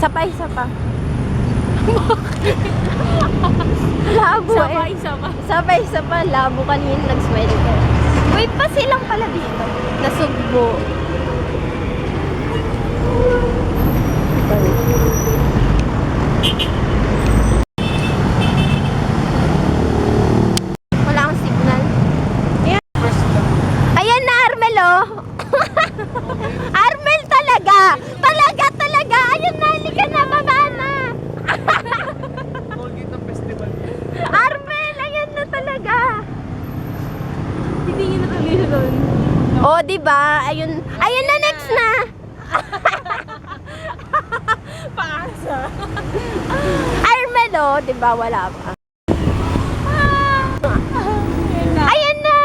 Isa pa. Labo eh. Isa pa. Labo kanina nag-swell ko. Wait pa silang pala dito. Nasugbo. Wala akong signal. Ayan na, Armel oh. Armel talaga. Talaga. Ayun na, halika na, baba na. Armel, ayan na talaga. Hindi na kami doon. Oh, diba? Ayun na, next na. Paasa. Armel oh, diba? Wala pa. Ayan na.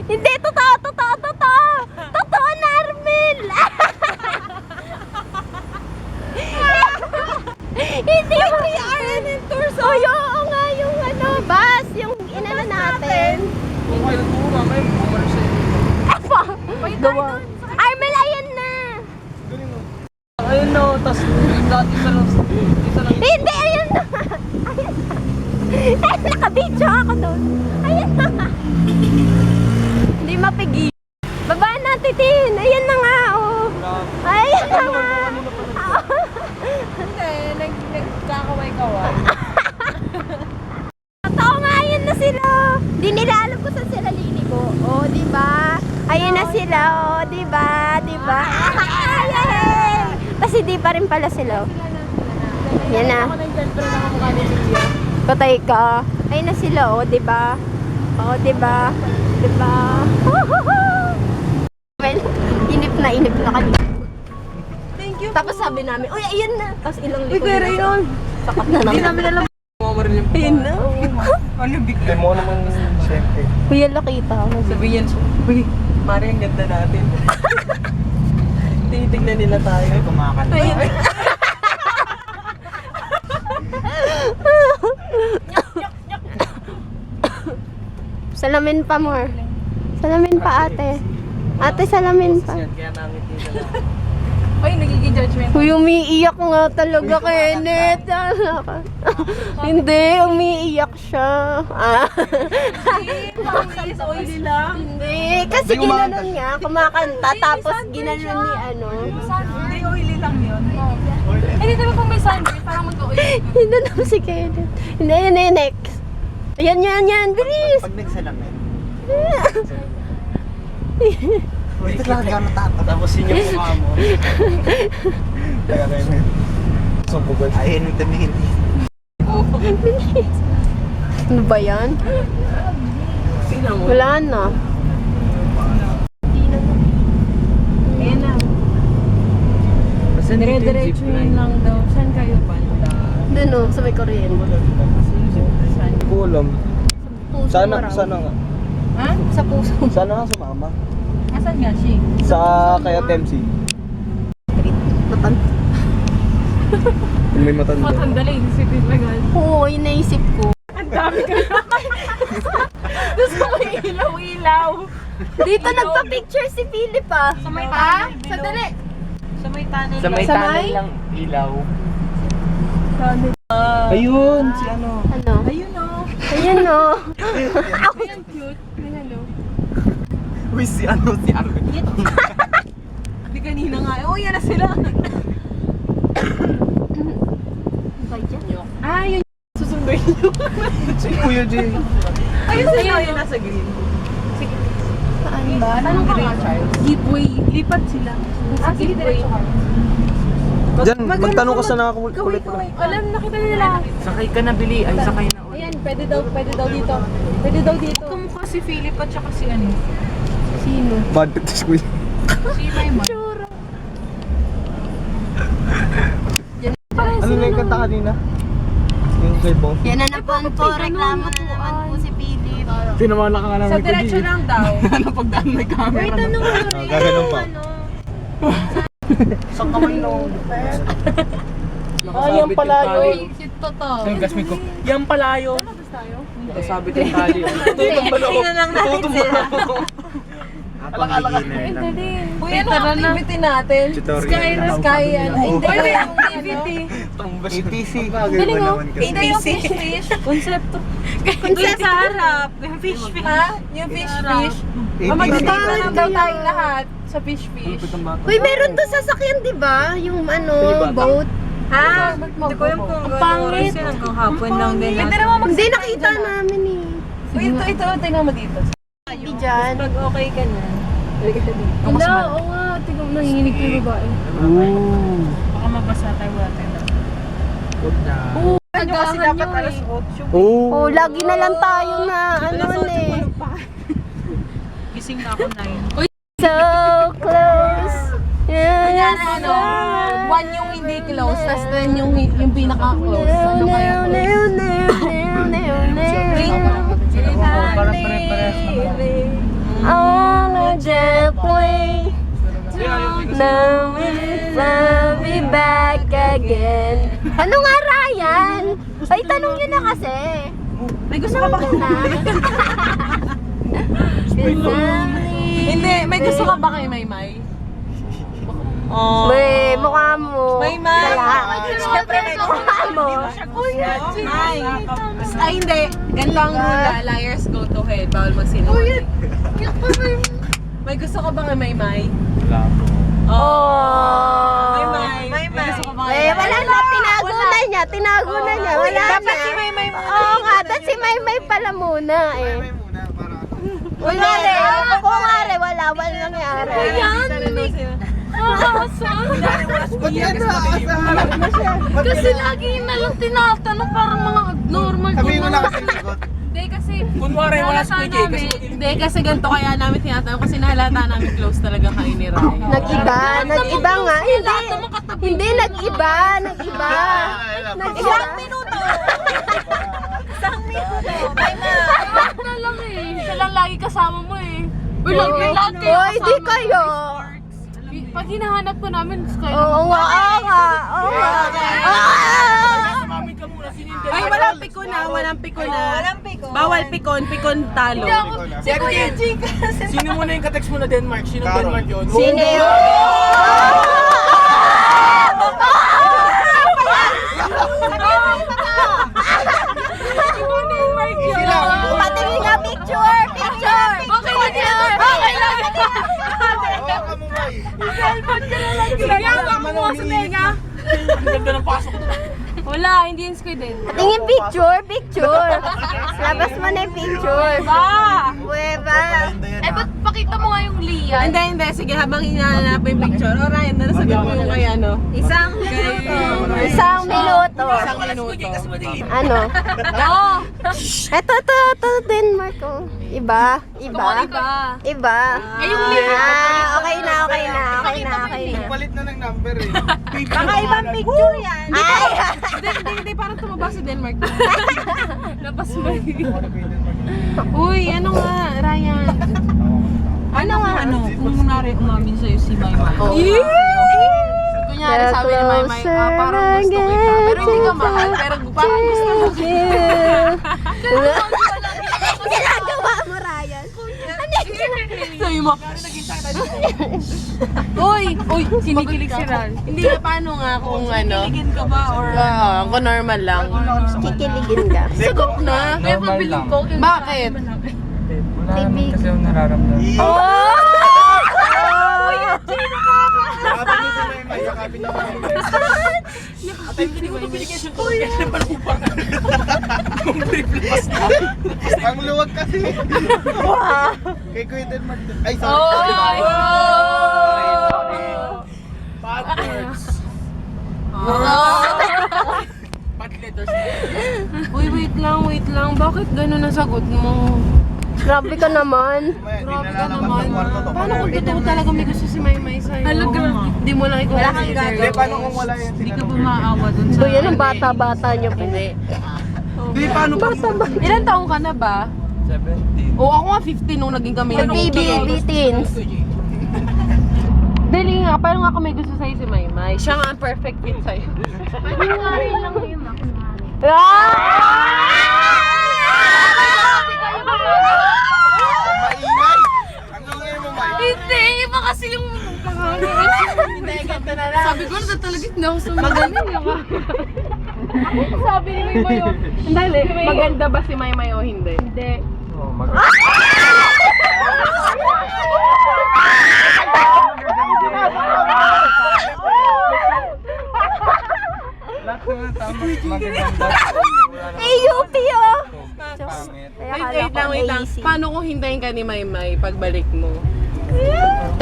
Hindi, totoo. Totoo na, Armel. Hindi mo. Oh, oo nga, yung bus, yung inano natin. Gawa. Armel, ayan na. Ayun no, tas isa lang. Hindi, ayan na. Ayan, nakabidyo ako doon. Ayan na. Hindi mapigil. Baba na, Titin. Ayan na nga, oh. Ayan na nga. Hindi, nagkakaway-kaway. Totoo nga, ayan na sila. Di nila alam kung saan sila liligo. Oh, diba? Ayan na sila, oh. Diba? Yay! Kasi di pa rin pala sila. Yan na. Ako nandyan, pero nakamukha ni Julia. Patay ka. Ayun na sila, oh, diba? Oh, diba? Well, inip na kanina. Thank you. Tapos sabi namin, uy, ayun na. Tapos ilang Uy, Kuya Rayon. Sakat na Hindi naman. namin alam. Ayun na. Ano bigla? Mo naman siyempre. Kuya, nakita ako. Sabihin siya, uy, Mari, ang ganda natin. Tinitignan nila tayo. Kumakanta. Ayun. Salamin pa, more. Salamin pa, ate. Ate, salamin pa. Kaya namin dito na. Uy, nagiging judgment. Uy, umiiyak nga talaga, Kenneth. Hindi, umiiyak siya. Sa oily lang. Hindi, kasi ginanon niya, kumakanta, tapos ginanon ni ano. Hindi, oily lang yun. Hindi naman kung may sunburn, parang mag-oily. Hindi na si Kenneth. Hindi, next. Ayan, bilis. Pag nagsalamin. Ito lang gano'n tato. Tapos yun yung mukha mo. Kaya rin. Sumpugan. Ayun yung tamihin. Bilis. Ano ba yan? Tingnan mo. Wala na. Ayan na. Dire-diretso yun lang daw. Saan kayo banda? Doon o, sa may kuryente. Saan? Hindi ko alam. Puso Sana raw. nga. Ha? Sa puso. Sana nga sumama. Asan nga siya? Sa kaya Temsi. Matan. May matanda. Matandali, isipin na gan. Oo, yun naisip ko. Ang dami ka na. Gusto ko ilaw-ilaw. Dito nagpa-picture si Philip ah. Sa may Ha? tunnel. Sandali. Sa may tunnel. Sa may Sa tunnel may? lang ilaw. tunnel. Ayun, si ano. Ano? Ayun o. Ayun o. Ayan, cute. Ayan o. Uy, si ano, si Arvin. Di kanina nga. Oh, yan na sila. Ah, yun. Susunduin nyo. Si Kuya Jay. Ayun sila. Ayun, nasa green. Sige. Saan ba? Tanong ka nga, Charles. Giveaway. Lipat sila. Ah, sige, diretso ka. Diyan, magtanong ka sa nakakulit mo lang. Alam, nakita nila. Sakay ka na, Bili. Ay, sakay na ulit. Ayan, pwede daw dito. Pwede daw dito. Kamukha si Philip at saka si ano. Sino? Bad trip si Kuya. Si Maymar. Ano na yung kanta kanina? Yung kay Bo. Yan na naman po. Reklamo na naman po si Philip. Pinamala ka nga namin Sa diretso lang daw. Ano pagdaan may camera? Wait, tanong mo rin. Gaganon pa. Sa kamay nung... Yan pala yun. Totoo. Yung gasmit ko. Yan pala yun. Tapos tayo? Nakasabit yung tali. Tingnan lang natin sila. beginner lang. Uy, ano ang activity natin? Tutorial. Sky, ano? Hindi, may activity. ATC. Galing oh. Hindi Yung fish. Konsepto. Konsepto. Sa harap. Fish. Ha? Yung fish. Mag-start daw tayo lahat sa fish. Uy, meron to sasakyan, di ba? Yung boat. Ha? Hindi ko alam kung pangit. hanggang hapon lang din. Pwede naman Hindi nakita namin eh. Uy, ito. Tingnan mo dito. Hindi dyan. Pag okay ka na. Wala, oo nga. Tingnan mo, nanginginig yung babae. Baka mabasa tayo wala tayo. Kasi dapat alas 8. Oh, lagi na lang tayo na ano eh. Gising na ako 9. So close. Yan, ano, 1 yung hindi close, tas 10 yung pinaka-close. Ano kaya? On a jet plane. Now we'll be back again. Ano nga, Ryan? Ay, tanong nyo na kasi. May gusto ka ba? Hindi, may gusto ka ba kay Maymay? Oh. May mukha mo. Maymay! Wala. Siyempre may mukha mo. Ay, hindi. Ganito ang rula. Liars go to hell. Bawal magsinungaling. May gusto ka ba kay Maymay? Wala po. Oh. Maymay. May gusto ka ba kay Eh, wala na. Tinago na niya. Wala na. Dapat si Maymay muna. Oo nga. Dapat si Maymay pala muna eh. Muna para Wala rin. Ako nga rin. Wala nangyari. Ba't yan na? Kasi lagi na lang tinatanong parang mga normal. Sabihin mo lang kasi sagot. Hindi kasi, kunwari wala si Kuya Jay. Hindi kasi ganito kaya namin tinatanong kasi nahalata namin close talaga kayo ni Rai. Nag-iba nga. Hindi, nag-iba. Isang minuto. Bakit na lang eh. Siya lang lagi kasama mo eh. Uy, lahat kayo Oy, di kayo. Pag hinahanap ko namin, Sky. Oo nga. Ay, walang pikon na. Walang pikon. Bawal pikon talo. Si Kuya Jay kasi. Sino muna yung katext mo na Denmark? Sino Denmark yun? Sino yun? Patingin nga picture. Okay lang. Sige, ako sa tenga. Ang ganda ng pasok. Wala, hindi yung Sky din. Patingin picture. Labas mo na yung picture. Buweba. Eh, ba't pakita mo nga yung Lian? Hindi. Sige, habang hinahanap yung picture. O, Ryan, nasagot mo yung kay ano? Isang minuto. Isang minuto. Ano? Oo. Ito, Denmark oh. Iba. Iba. Ay, yung Lian. Okay na. Palit na ng number eh. Baka ibang picture yan. Ay! Hindi, parang tumaba si Denmark. Lapas mo. Uy, ano nga, Ryan? Kung kunwari umamin sa'yo si Maymay. Kunyari sabi ni Maymay, parang gusto kita. Pero hindi ka mahal, pero parang gusto mo. Ginagawa mo, Ryan. Sabi mo. Uy, kinikilig si Ral. Hindi na paano nga kung ano. Kikiligin ka ba or kung normal lang. Kikiligin ka. Sagot na. Normal lang. Bakit? Wala naman kasi yung nararamdaman. Oh! Sabi niyo sa may sabi niyo sa may. At hindi ko ito binigyan ko. Kasi malupang. Kung briefless na. Ang luwag kasi. Kay Kuya Denmark. Ay, sorry. Sorry. Bad words. Bad letters. Uy, wait lang. Bakit gano'n ang sagot mo? Grabe ka naman. Grabe ka naman. Paano kung totoo talaga may gusto si Maymay sa'yo? Hindi mo lang ikaw. Wala kang Hindi, paano kung wala yan? Hindi ka bumaawa dun sa... So yan ang bata-bata niyo po. Hindi, paano pa? Ilan taong ka na ba? 17. Oo, ako nga 15 nung naging kami. Baby teens. Dali nga, paano nga kung may gusto sa'yo si Maymay? Siya nga ang perfect fit sa'yo. Maingay! Ang ingay mo, Mike. kasi yung sabi ko na talaga hindi ako sumagal. Sabi ni Maymay oh. Dali, maganda ba si Maymay o hindi? Hindi. Oh, lahat naman tama. Magaganda. AUP oh! Pangit. Wait lang. Paano kung hintayin ka ni Maymay pagbalik mo?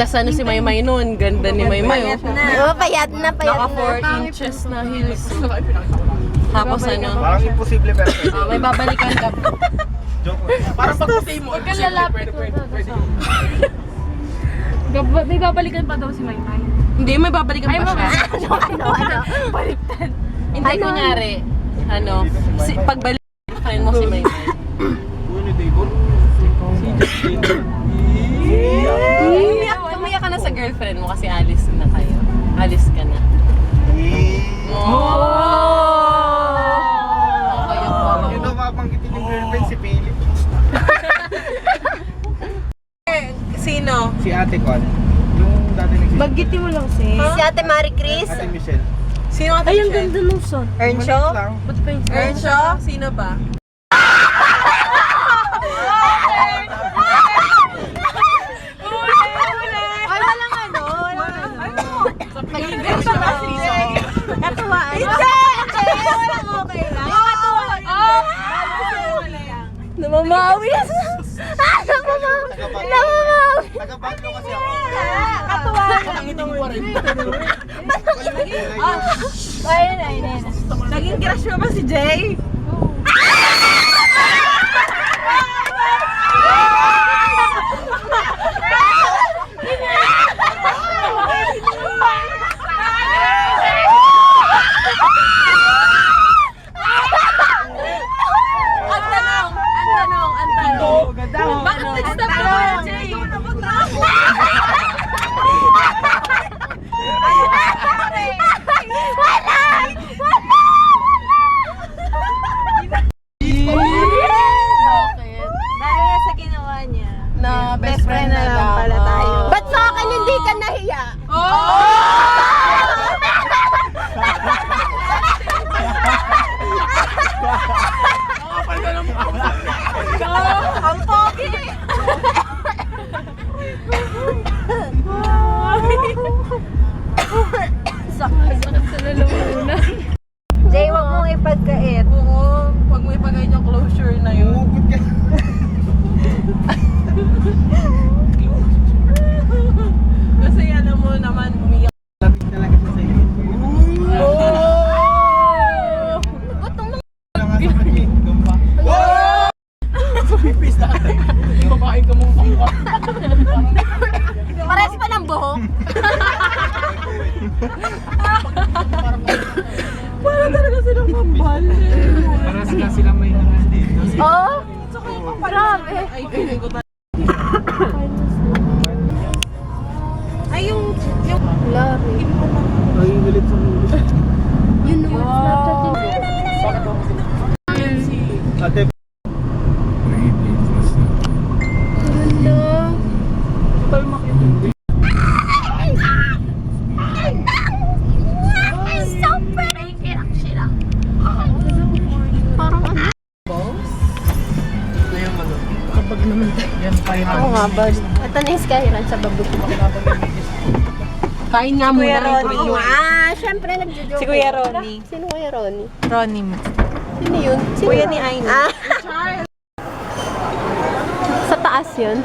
Tas ano si Maymay noon? Ganda ni Maymay oh. Oh, payat na. Naka 4 inches na heels. Tapos ano? Parang imposible pero pwede. May babalikan ka. Joke lang. Parang pagputay mo. Huwag kang lalapit. Pwede. May babalikan pa daw si Maymay. Hindi, may babalikan pa siya. Ano? Baliktad. Hindi, kunyari, ano, pagbalik friend mo si Maymay. Uno, David. Umiyak ka na sa girlfriend mo kasi alis na kayo. Alis ka na. Yun daw mapanggitin yung girlfriend si Philip. Sino? Si Ate Con. Yung dati nagsisip. Baggiti mo lang Si Ate Marie Chris. Ate Michelle. Sino ka? Ay, ang ganda nung son. Earnshaw? Maliit lang. Earnshaw? Sino ba? Ay, walang ano. Naging version na siya. Katuwaan. Hindi! Walang okay lang. Katuwaan. Namamawi. Namamawi. Taga-Bagno kasi ako. Katuwaan. Ayun. Naging crush mo ba si Jay? Ang tanong. Bakit nag-stop ka ba, Jay? Bakit? Dahil sa ginawa niya. Na best friend na lang pala tayo. Ba't sa akin hindi ka nahiya? Ang pogi! Sakit sa lalamunan. Jay, wag mong ipagkait. Oo, pag may pagkain yung closure na yun. Umugot ka. Kasi alam mo naman, umiyak. Lapit talaga siya sa iyo. Nga sa kanya, gumba. Pipis natin. Yung babae ka mong pangwa. Pares pa ng buhok. Para talaga silang kambal. Paras nga sila may nangas dito. Oh? Grabe. Ay, feeling ko talaga. Ay, yung... Lari. Ay, galit sa mulo. Yun naman, Snapchat yun. Ate, Ganda. Ay, so pretty. Kirak sila. Parang ano? kapag naman yan tayo Oo nga ba? Ito na yung Skyran sa babuti mo. Kain nga muna. Oo nga. Siyempre nagjo-joke. Si Kuya Ronnie. Sino Kuya Ronnie? Ronnie. Sino yun? Sino? Kuya ni Aina. Ah. Sa taas yun?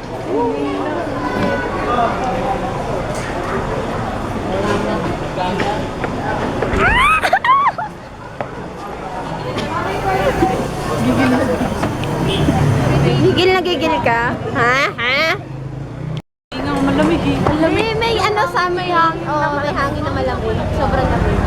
Gigil na gigil ka? Ha? Ha? Malamig eh. May ano sa may hangin. Oo, may hangin na malamig. Sobrang lamig.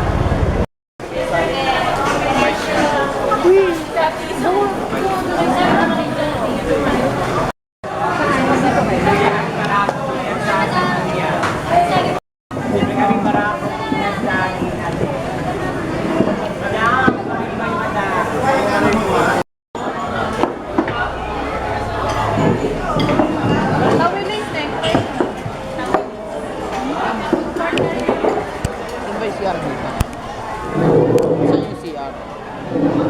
Saan yung CR?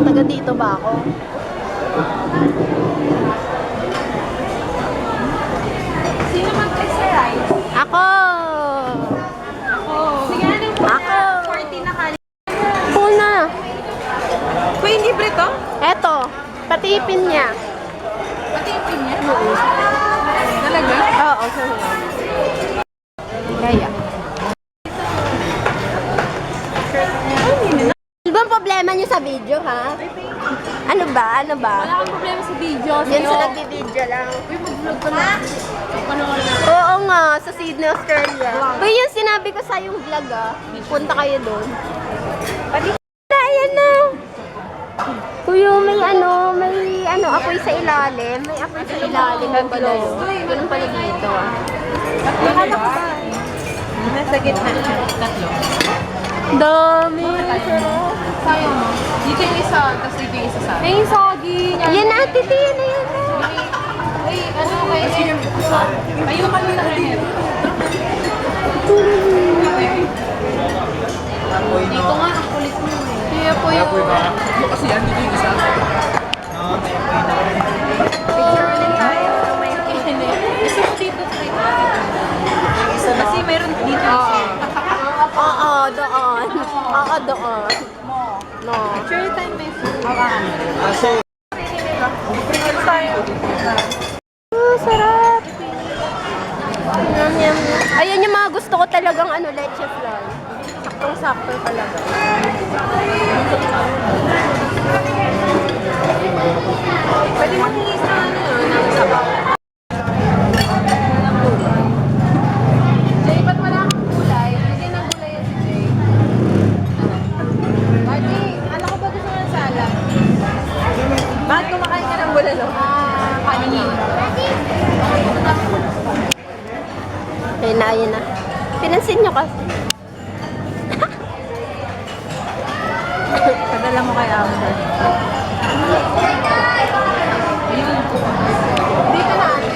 Taga dito ba ako? Sino mag-exercise? Ako! Sige, anong Ako! 40 na kali. Una! Uy, libre to? Eto, pati ipin niya. Pati yung pin niya? Talaga? Oo, sorry. Kaya. Ano bang problema niyo sa video, ha? Ano ba? Ano ba? Wala kang problema sa video. Yan sa nagbibideo lang. Uy, mag-vlog ka na. Panoorin na. Oo nga, sa Sydney, Australia. Uy, yung sinabi ko sa yung vlog, punta kayo doon. Pati na, ayan na. Kuya, may apoy sa ilalim. May apoy sa ilalim. Ganun pala yun. Ganun pala dito, Nasa gitna. Tatlo. Dami. Sayang mo. Dito yung isa, tapos dito yung isa sa akin. Ay, soggy. Yan na, titi, yan na yan. Ay, ano kayo? Ayun kami na rin. Dito nga, ang kulit mo eh. Kaya po yung... Kasi yan, dito yung isa. Picture ulit tayo. May Gusto mo dito straight kasi meron dito isa. Oo, doon. Oo, doon. No. Picture time may food. Sarap. Yum, yum. Ayan yung mga gusto ko talagang leche flan. Saktong-sakto talaga. Pwede mahingi sa ng sabaw. Jay, ba't wala kang gulay? Lagyan ng gulay yan si Jay. Bati, ano ko ba gusto ng salad? Bakit kumakain ka ng bulalo? Kanin. Ayun na. Pinansin nyo kasi. Padala mo kay Amber. Dito na ate.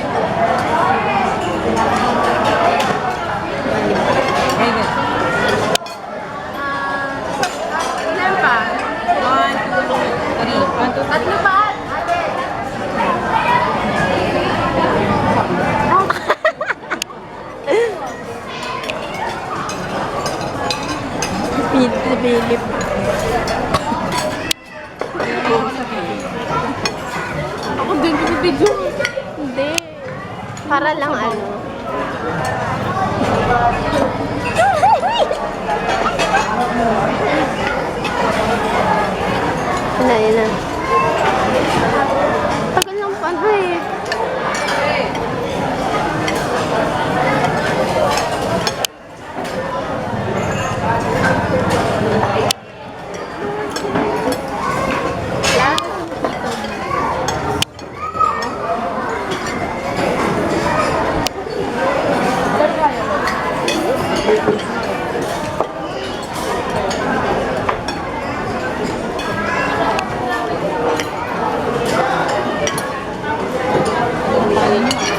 Ilan pa? 1, 2, 3. Tatlo pa? Philip. Ako din ko video. Hindi. Para lang Yun na. Tagal lang pa na eh.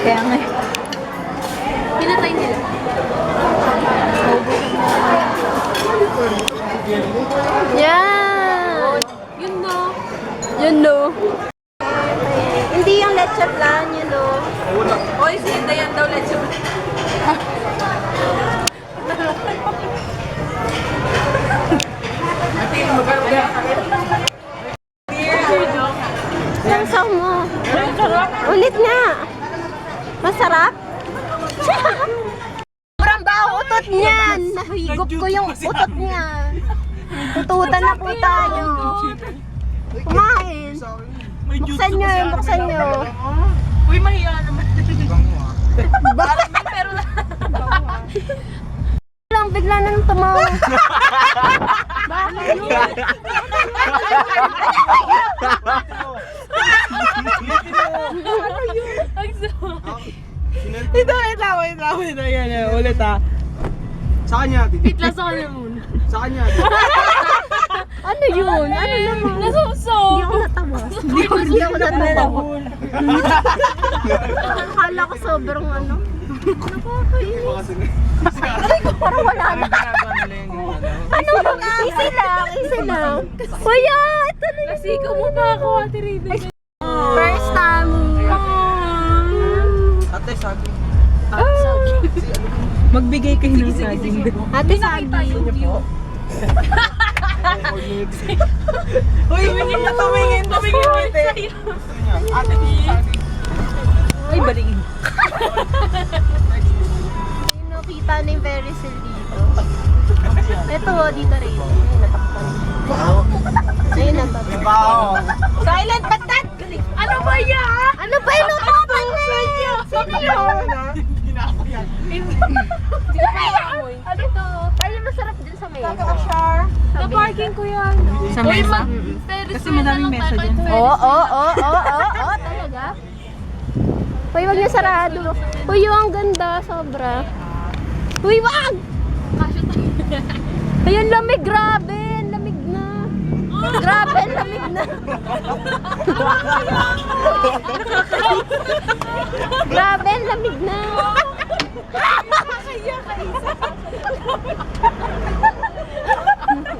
Kaya nga. Pinatay nila. Yan. Yun no. Hindi yung leche flan, yun no. Oy, si Dayan daw leche. Sasaw mo. Ulit nga. Masarap? Sobrang baho utot niyan. Nahigop ko yung utot niyan. Tututan na po tayo. Kumain. Buksan nyo. Uy, mahiya naman. Pero lang, bigla na nang tumawa. Bakit yun? Ito. Yan. Ulit ha. Sa kanya, Titi. Lasa ka na muna. Sa kanya. Ano yun? Ano naman? Nasuso. Hindi ako natawa. Hindi ako natawa. Akala ko sobrang Parang wala na. Ano? Easy lang, easy lang. Kuya, ito na yun. Nasikaw mo pa ako, Ate Rina. First time. Ate, sabi. Magbigay kayo ng saging. Ate, sabi. Uy, tumingin mo ate. Ate, sabi. Ay, baliin. Nakita na yung Verisel dito. Ito, dito rin. Ayun na to. Wow. Silent but that! Ano ba yan? Ano ba yung lutotan na yun? Sino yun? Ano to? Ay, masarap din sa mesa. Na-parking ko yan. Sa mesa? Kasi madaming mesa dyan. Oo, talaga. Uy, wag niya sarado. Uy, ang ganda, sobra. Uy, wag! Ayun, lamig, grabe. Lamig na. Grabe, lamig na. Grabe, lamig na.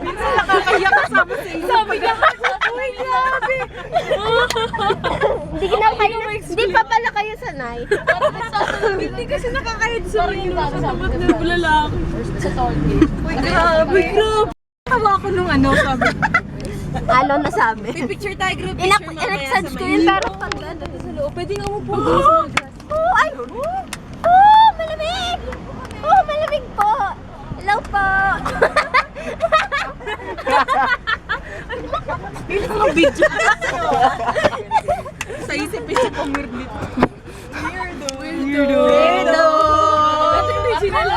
Minsan nakakaya kasama sa iyo. Sabi niya, uy, grabe. Hindi pa pala kayo sanay. Hindi kasi nakakaya sa iyo. Sabat na lalaki. Uy, grabe. Tawa ko nung sabi. Ano nasabi? Picture tayo, group picture mamaya sa Inex-sense ko yun, pero pag ano. sa loob. Pwede nga mo po doon sa mga grass. Oh, ay! Oh, malamig! Oh, malamig po! Hello po! Ilang mga video. Sa isip ang weird dito. Weirdo. Ito yung original.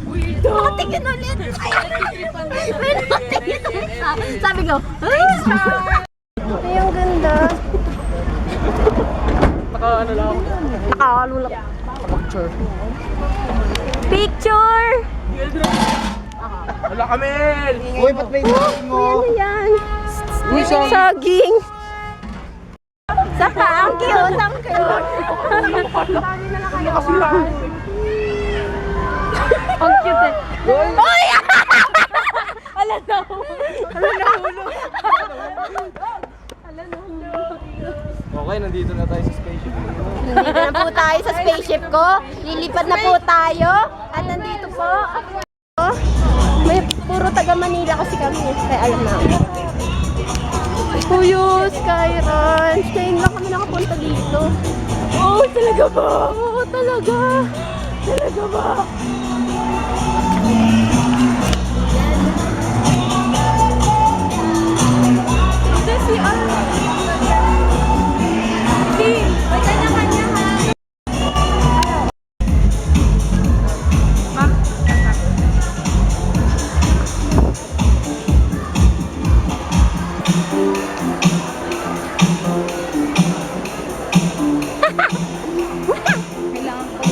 Weirdo. Tingin ulit! Tingin ulit! Sabi ko, ay, ang ganda. Nakaano lang. Picture! Wala kami! Uy, ba't may saging mo? Ano yan? Saging! Saka, ang cute, ang cute. Ang cute eh. Uy! Ala na. Okay, nandito na tayo sa spaceship. Nandito na po tayo sa spaceship ko. Lilipad na po tayo. At nandito po. May puro taga Manila kasi kami. Kaya alam na. Kuyo, Sky Ranch. Ngayon lang kami nakapunta dito. Oh, talaga ba? Oo, talaga. Talaga ba? Ito si may kanya-kanya ha. Ma'am. Kailangan ko.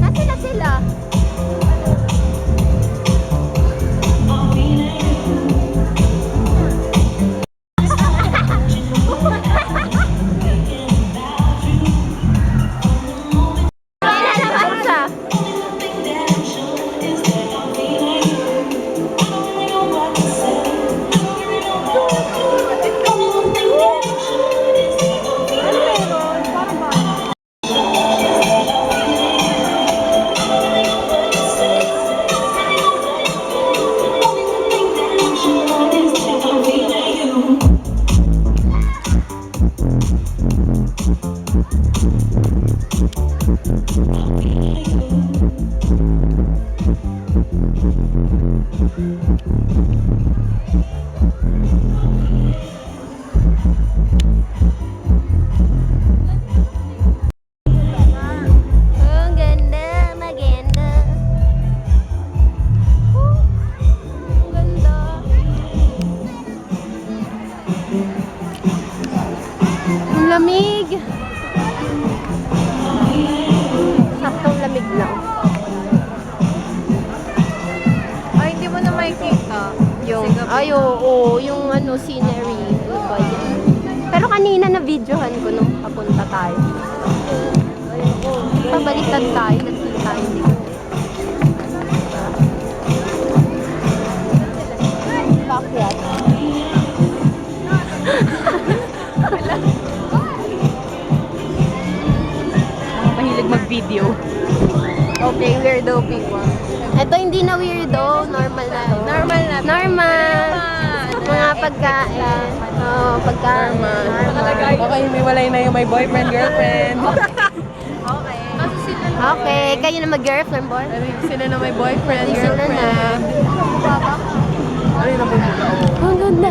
Nasaan na sila? Kaya na naman siya. new scenery. Iba yan. Pero kanina na-videohan ko nung papunta tayo. Pabaliktad tayo. Nagpili tayo dito. Backyard. Mga mahilig mag-video. Okay, weirdo people. Ito hindi na weirdo. Normal na. Normal na. Normal. Mga pagkain. Oo, pagkain. Normal. Okay, humiwalay na yung may boyfriend, girlfriend. Okay, kayo na mag-girlfriend, boy? Sila na may boyfriend, Sila na. girlfriend. Ay, napumula ako. Ang ganda.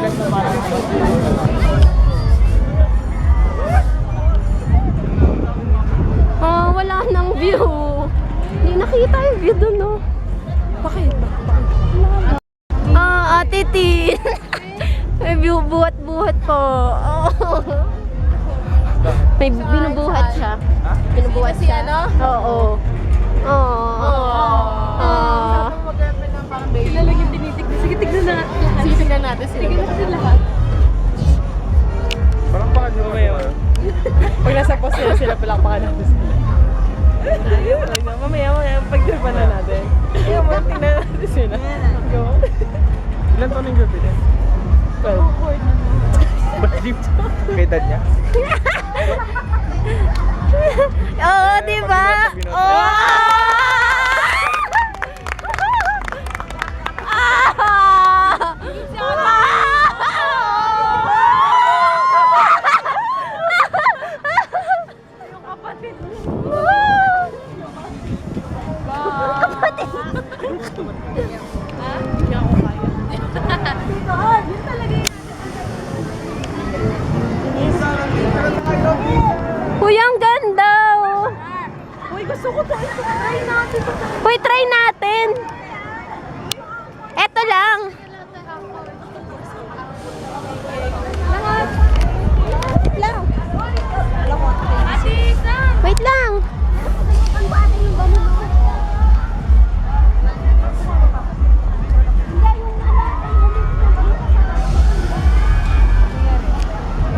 Oh, wala nang view. Hindi nakita yung view dun, no? Bakit? Ah, Ate Tin. May view buhat-buhat po. Oh. May binubuhat siya. Binubuhat siya. Oo. Oo. Oo. Sila lang yung tinitignan. Sige, tignan na. Sige, tignan natin sila. Tignan natin lahat. Parang baka di ba yun? Pag nasa post nila sila, palakpakan natin sila. Mamaya, pagdirpan na natin. Tingnan natin sila. Go. Ilan taon yung gabi din? 12. Ba't di kay dad niya? Oo, diba? Oo! Uy, ang ganda! Oh. Uy, gusto ko to. Try natin. Uy, try natin! Eto lang! Wait lang!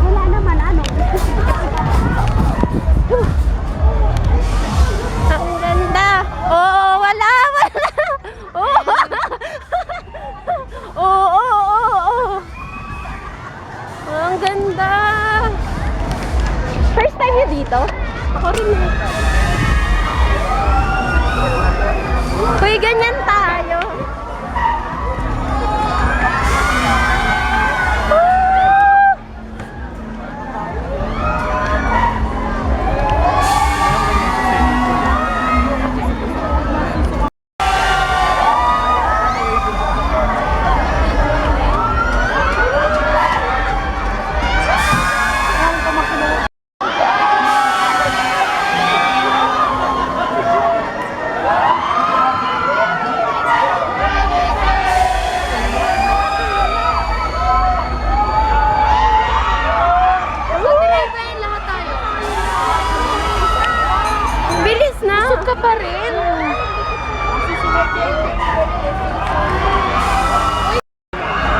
Wala naman, ano? Ang ganda! Oo, wala! Oo! Oo! Ang ganda! First time niyo dito? Ako rin eh. Uy, ganyan tayo. Bilis na! Busog ka pa rin!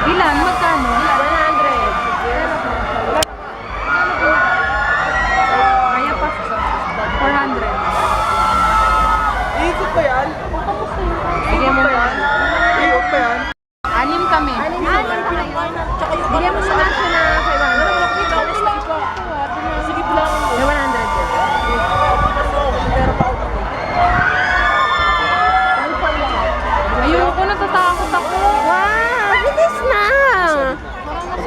Ilan? Magkano? 100. Kaya pa. 400. Iikot ba yan? Bigyan mo na. Iikot ba yan? 6 kami. Bigyan mo sa natin na 500. Sige, lang. May 100. Ayoko, natatakot ako. Wow! Bilis na!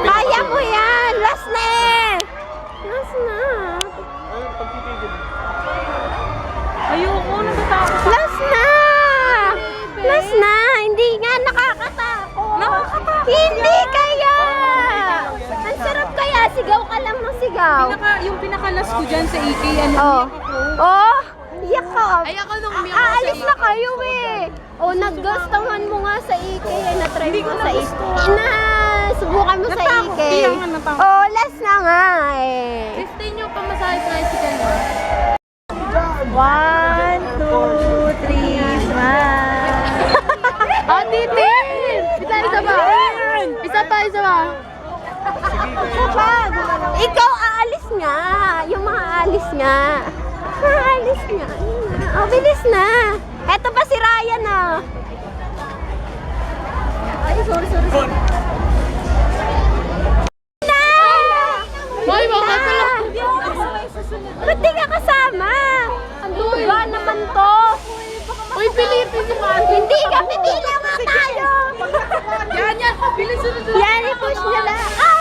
Kaya mo yan! Last na eh! Last na! Ayun, pagtitigil. Ayoko, natatakot. Last na! Last na! Hindi nga nakakatakot! Hindi kaya! Ang sarap kaya! Sigaw ka lang ng sigaw! Yung pinakalas ko dyan sa EK, ano, Oh! iyak ako. Oh! Iyak ka! Ay, ako nung umiyak ako sa Aalis na kayo eh! Oh, naggustuhan mo nga sa IK. Na-try mo sa IK. Subukan mo sa IK. Natakot. Oh, last na nga eh. 15 yung pamasahe tricycle mo. 1, 2, 3, smile. Oh, titin! Isa pa. Isa pa. Ikaw aalis nga. Yung mga aalis nga. Aalis nga. Oh, bilis na. Eto pa si Ryan ah. Ay, sorry. Na! Hoy, bakit pala? Ba't di ka kasama? Ano ba naman to? Uy, pilitin mo ka. Hindi ka, pipila nga tayo. Yan. Bilis sunod. Yan, i-push niya lang. Ah!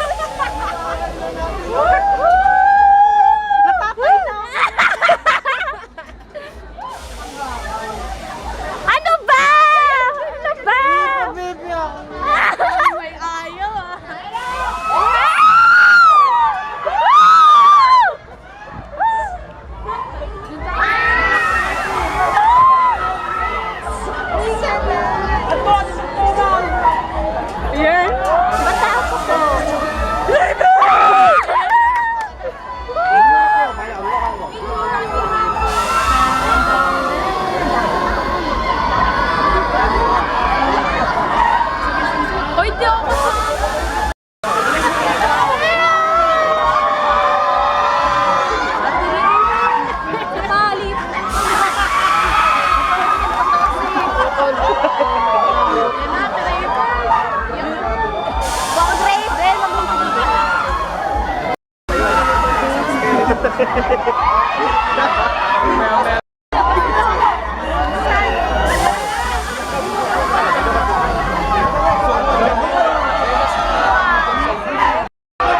Natapay na. Ano ba? Ano ba? Baby ako. May ayaw ah. Yan. Bata ako po. Hoy, di ako. Talip. Baka Raven,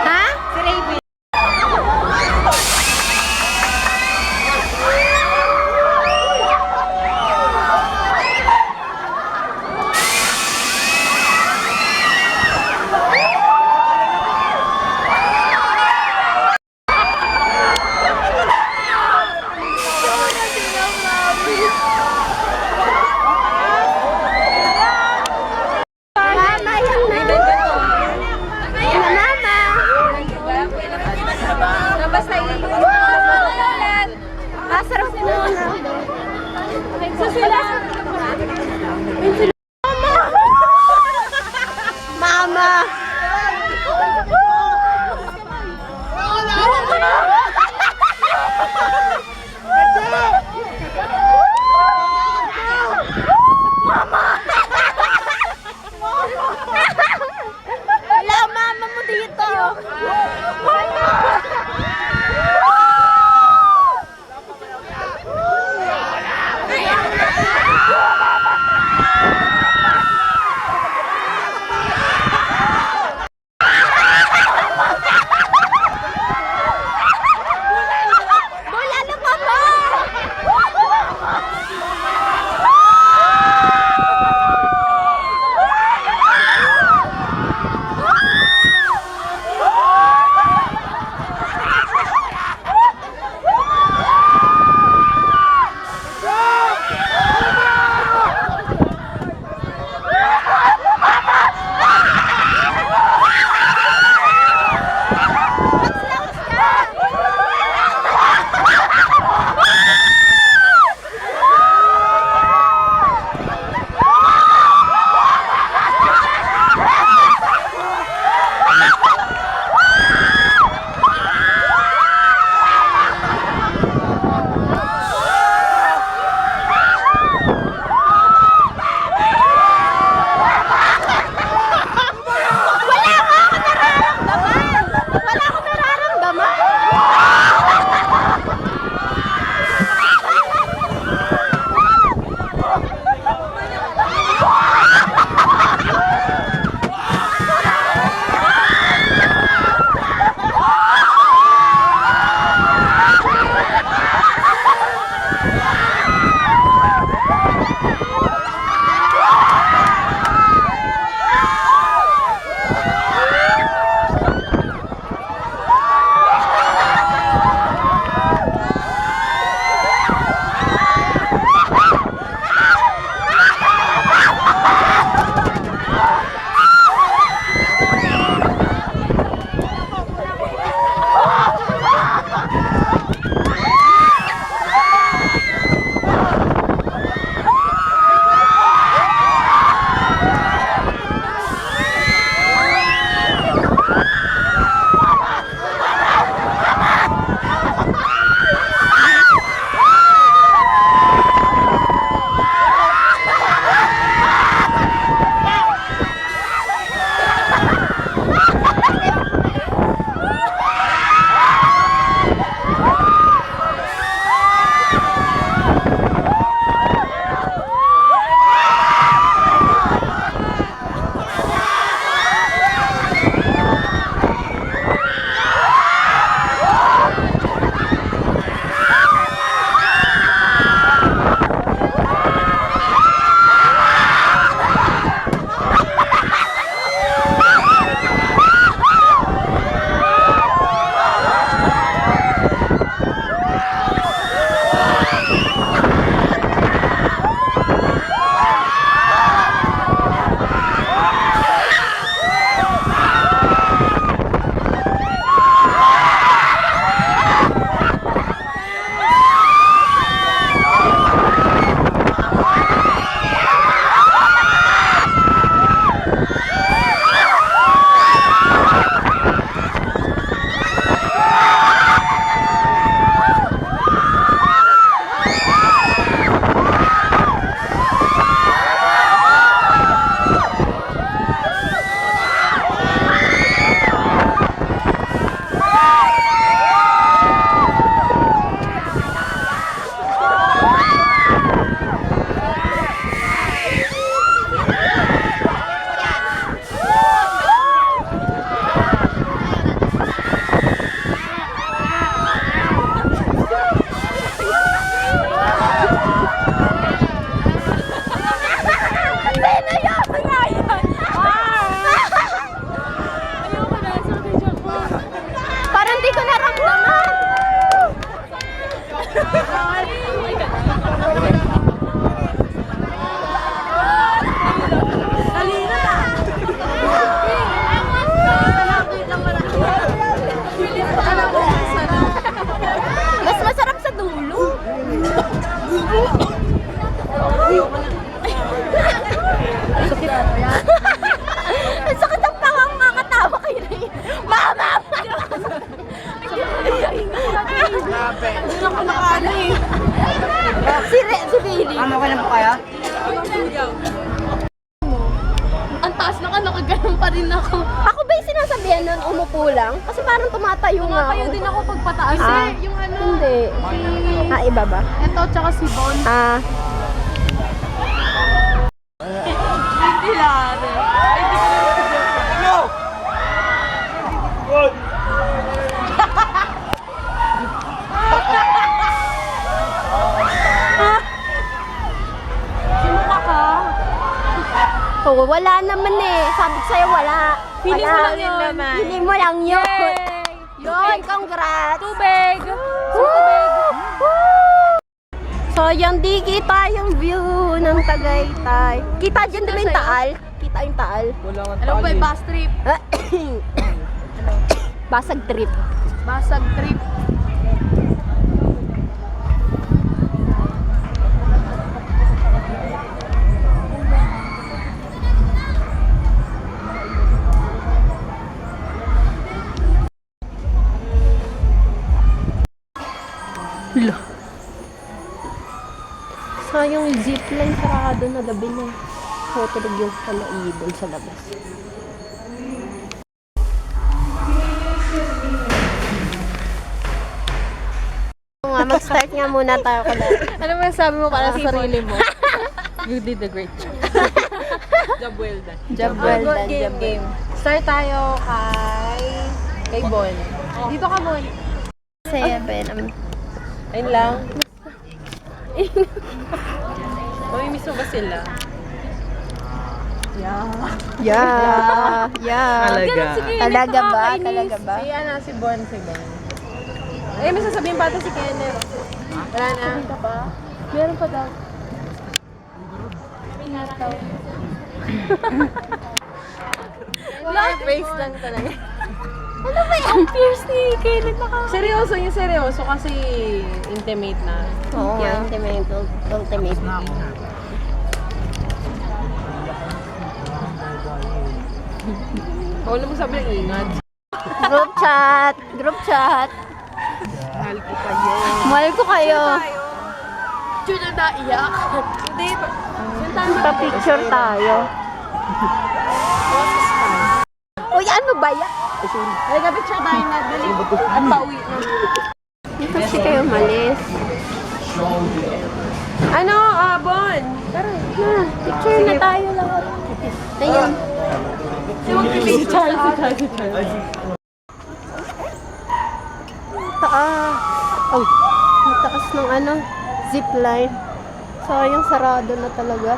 ha? Si Raven. Mama, yan na. Yan na, mama. Labas na ulit. Masarap muna. So sila. Mama! Wala, mama mo dito. Wala na, mama! Ang sakit ang pangang makatawa kayo na yun. Mama! Grabe. Hindi ako nakaano eh. Si Bailey. Ano ka na po kaya? Ang taas na ka, nakaganon pa rin ako. Ako ba yung sinasabihan nun, umupo lang? Kasi parang tumatayo nga ako. Tumatayo din ako pag pataas Ah, eh. Yung ano, Hindi. Iba ba? ito tsaka si Bon. Ah, Hindi lang. Ano? Good. Simukha ka. oh, wala naman eh. Sabi ko sa'yo, wala. Feeling Wala. mo lang yun naman. Feeling mo lang yun. Yay! Yun, congrats. Tubig! Woo! So, yung di kita yung view ng Tagaytay. Kita dyan din yung taal. Kita yung taal. Wala nga Alam ko yung bus trip. Basag trip. Basag trip. Sayang yung zipline sarado na gabi na. Tutulog yung ibon sa labas. Oo nga, mag-start nga muna tayo ko na. Ano ba sabi mo para sa sarili mo? You did a great job. Job well done. Job well done, Game, job game. Start tayo kay Bon. Dito ka, Bon. 7. Ayun lang. Mamimiss mo ba sila? Yeah. Yeah. Talaga. Talaga ba? Talaga ba? Si ano, si Bon. Eh, may sasabihin pa ito si Kenneth. Wala na. Ka pa? Meron pa daw. Live face lang talaga. Ano ba yung fierce ni Kenneth na Seryoso, yung seryoso kasi intimate na. Oo nga, ultimate. Wala mo sabi ng ingat. Group chat. Group chat. Mahal ko kayo. Mahal ko kayo. Diyo na naiyak. Hindi. Pa-picture tayo. Uy, ano ba yan? Ay, picture tayo na. Dali. At pauwi na. Dito kasi kayo malis. Ano, Bon? Tara. Picture na tayo lahat. Ayun. Si Charles. Taas. Ay, ang taas ng ano, zipline. Sayang, sarado na talaga.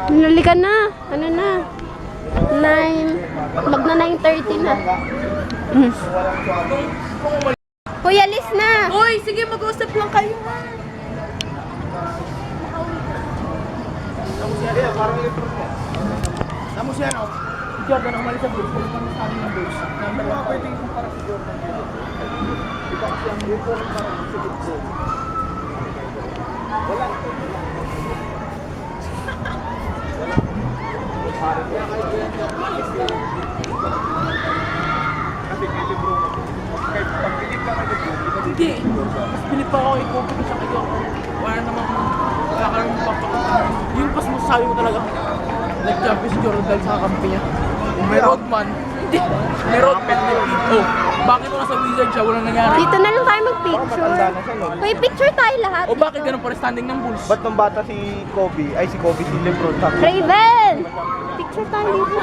Halika na. Ano na? 9. Mag na 9:30 na. Kuya, alis na. Uy, sige, mag-usap lang kayo. Tamo siya, no? Jordan, ang mali sa bulls. Kung ano sa amin ng bulls. Ano nga pwede yung para si Jordan dito? Iba kasi ang grupo ng parang si bulls. Wala. Kasi kay Lebron, kahit pag-pilit ka kay Lebron, Hindi. Mas pilit pa ako i-compete sa kayo. Wala namang kakaroon ng papakita. Yung pas mo sabi ko talaga. nag-champion si Jordan dahil sa kampi niya. May roadman. Hindi. May roadman. Oh, bakit kung nasa Wizard siya, walang nangyari? Dito na lang tayo mag-picture. Matanda na siya, no? May picture tayo lahat. O bakit ganun pa rin standing ng Bulls? Ba't nung bata si Kobe, si Lebron, tapos Raven! Picture tayo dito.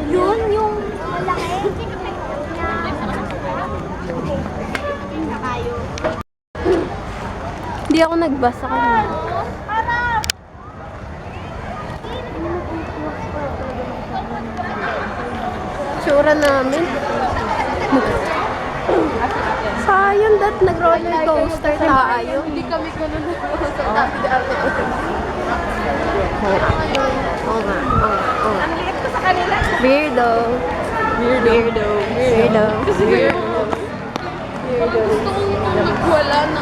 Yun, yung malaki. Hindi ako nagbasa kanina. Tsura namin. Sayang dat nag-roller coaster tayo. Hindi kami ganun nag-roller dati. Oo nga. Ang liit ko sa kanila. Weirdo. Weirdo. Gusto ko yung wala na